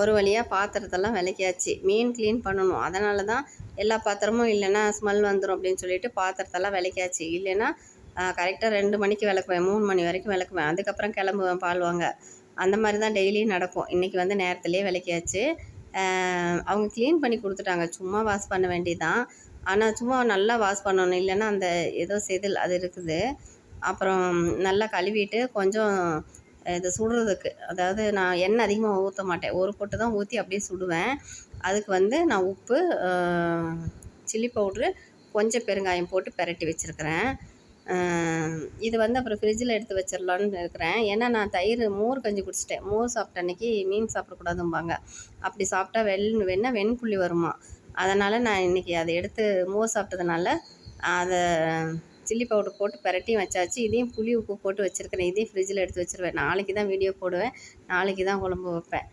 ஒரு வழியாக பாத்திரத்தெல்லாம் விளக்கியாச்சு. மீன் க்ளீன் பண்ணணும். அதனால தான் எல்லா பாத்திரமும் இல்லைன்னா ஸ்மெல் வந்துடும் அப்படின்னு சொல்லிட்டு பாத்திரத்தெல்லாம் விளக்கியாச்சு. இல்லைன்னா கரெக்டாக 2 மணிக்கு விளக்குவேன், 3 மணி வரைக்கும் விளக்குவேன். அதுக்கப்புறம் கிளம்புவேன் பால் வாங்க. அந்த மாதிரி தான் டெய்லியும் நடக்கும். இன்றைக்கி வந்து நேரத்துலேயே விளக்கியாச்சு. அவங்க க்ளீன் பண்ணி கொடுத்துட்டாங்க. சும்மா வாஷ் பண்ண வேண்டியதான். ஆனால் சும்மா நல்லா வாஷ் பண்ணணும், இல்லைன்னா அந்த ஏதோ செதில் அது இருக்குது. அப்புறம் நல்லா கழுவிட்டு கொஞ்சம் இது சுடுறதுக்கு, அதாவது நான் எண்ணெய் அதிகமாக ஊற்ற மாட்டேன். ஒரு பொட்டு தான் ஊற்றி அப்படியே சுடுவேன். அதுக்கு வந்து நான் உப்பு, சில்லி பவுட்ரு, கொஞ்சம் பெருங்காயம் போட்டு பெரட்டி வச்சுருக்கிறேன். இது வந்து அப்புறம் ஃப்ரிட்ஜில் எடுத்து வச்சிடலான்னு இருக்கிறேன். ஏன்னா நான் தயிர் மோர் கஞ்சி குடிச்சிட்டேன். மோர் சாப்பிட்ட அன்றைக்கி மீன் சாப்பிடக்கூடாதும்பாங்க. அப்படி சாப்பிட்டா வெண்புள்ளி வருமா. அதனால் நான் இன்றைக்கி அதை எடுத்து மோர் சாப்பிட்டதுனால அதை சில்லி பவுடர் போட்டு பெரட்டியும் வச்சாச்சு. இதையும் புளி உப்பு போட்டு வச்சுருக்கிறேன். இதையும் ஃப்ரிட்ஜில் எடுத்து வச்சுருவேன். நாளைக்கு தான் வீடியோ போடுவேன். நாளைக்கு தான் குழம்பு வைப்பேன்.